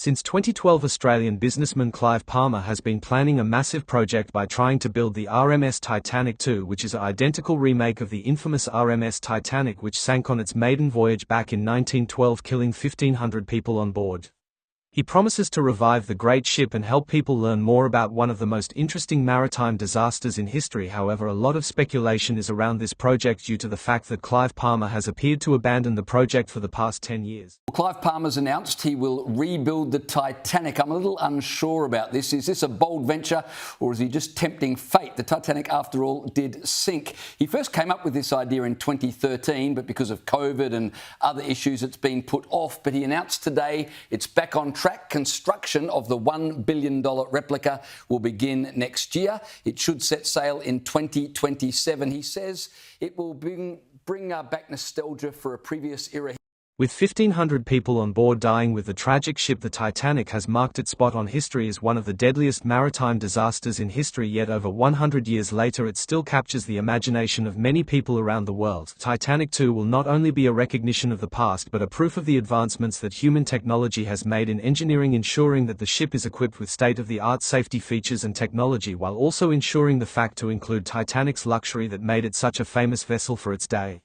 Since 2012, Australian businessman Clive Palmer has been planning a massive project by trying to build the RMS Titanic 2, which is an identical remake of the infamous RMS Titanic, which sank on its maiden voyage back in 1912, killing 1,500 people on board. He promises to revive the great ship and help people learn more about one of the most interesting maritime disasters in history. However, a lot of speculation is around this project due to the fact that Clive Palmer has appeared to abandon the project for the past 10 years. Well, Clive Palmer's announced he will rebuild the Titanic. I'm a little unsure about this. Is this a bold venture, or is he just tempting fate? The Titanic, after all, did sink. He first came up with this idea in 2013, but because of COVID and other issues, it's been put off. But he announced today it's back on track. Construction of the $1 billion replica will begin next year. It should set sail in 2027. He says it will bring back nostalgia for a previous era. With 1,500 people on board dying with the tragic ship, the Titanic has marked its spot on history as one of the deadliest maritime disasters in history. Yet over 100 years later, it still captures the imagination of many people around the world. Titanic 2 will not only be a recognition of the past but a proof of the advancements that human technology has made in engineering, ensuring that the ship is equipped with state-of-the-art safety features and technology, while also ensuring the fact to include Titanic's luxury that made it such a famous vessel for its day.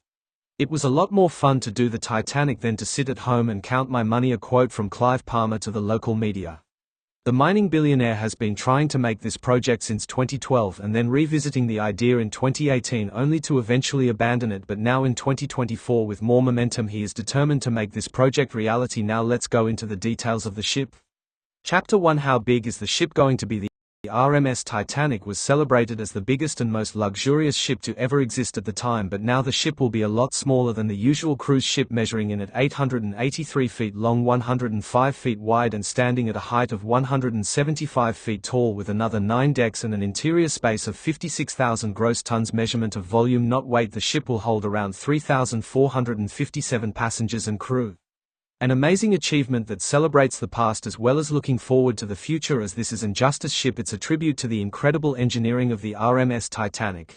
It was a lot more fun to do the Titanic than to sit at home and count my money, a quote from Clive Palmer to the local media. The mining billionaire has been trying to make this project since 2012 and then revisiting the idea in 2018 only to eventually abandon it, but now in 2024 with more momentum he is determined to make this project reality. Now let's go into the details of the ship. Chapter 1. How big is the ship going to be? The RMS Titanic was celebrated as the biggest and most luxurious ship to ever exist at the time, but now the ship will be a lot smaller than the usual cruise ship, measuring in at 883 feet long, 105 feet wide and standing at a height of 175 feet tall, with another 9 decks and an interior space of 56,000 gross tons. Measurement of volume, not weight. The ship will hold around 3,457 passengers and crew. An amazing achievement that celebrates the past as well as looking forward to the future, as this isn't just a ship, it's a tribute to the incredible engineering of the RMS Titanic.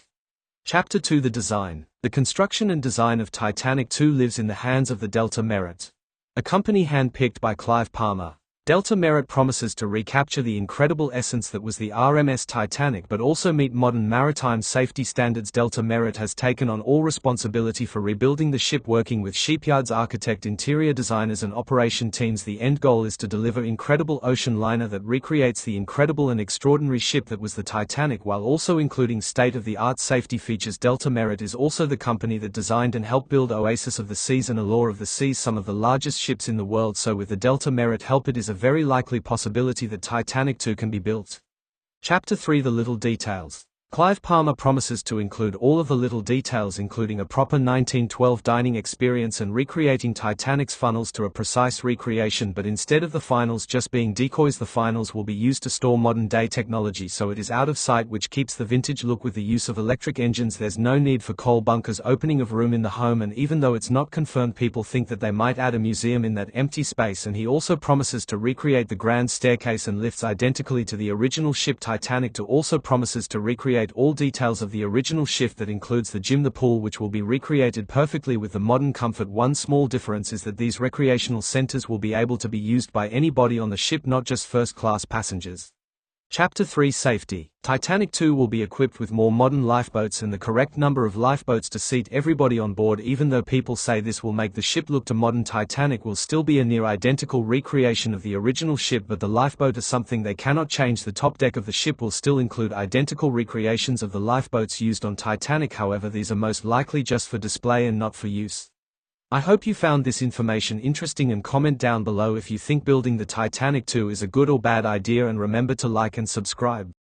Chapter 2. The design. The construction and design of Titanic 2 lives in the hands of the Delta Merit, a company hand-picked by Clive Palmer. Delta Merit promises to recapture the incredible essence that was the RMS Titanic but also meet modern maritime safety standards. Delta Merit has taken on all responsibility for rebuilding the ship, working with shipyards, architect, interior designers and operation teams. The end goal is to deliver incredible ocean liner that recreates the incredible and extraordinary ship that was the Titanic, while also including state-of-the-art safety features. Delta Merit is also the company that designed and helped build Oasis of the Seas and Allure of the Seas, some of the largest ships in the world. So with the Delta Merit help, it is a very likely possibility that Titanic 2 can be built. Chapter 3. The little details. Clive Palmer promises to include all of the little details, including a proper 1912 dining experience and recreating Titanic's funnels to a precise recreation, but instead of the funnels just being decoys, the funnels will be used to store modern-day technology, so it is out of sight, which keeps the vintage look with the use of electric engines. There's no need for coal bunkers. Opening of room in the home, and even though it's not confirmed, people think that they might add a museum in that empty space. And he also promises to recreate the grand staircase and lifts identically to the original ship Titanic 2. Also promises to recreate all details of the original ship, that includes the gym, the pool, which will be recreated perfectly with the modern comfort. One small difference is that these recreational centers will be able to be used by anybody on the ship, not just first-class passengers. Chapter 3. Safety. Titanic 2 will be equipped with more modern lifeboats and the correct number of lifeboats to seat everybody on board. Even though people say this will make the ship look to modern, Titanic will still be a near identical recreation of the original ship, but the lifeboat is something they cannot change. The top deck of the ship will still include identical recreations of the lifeboats used on Titanic. However, these are most likely just for display and not for use. I hope you found this information interesting, and comment down below if you think building the Titanic 2 is a good or bad idea, and remember to like and subscribe.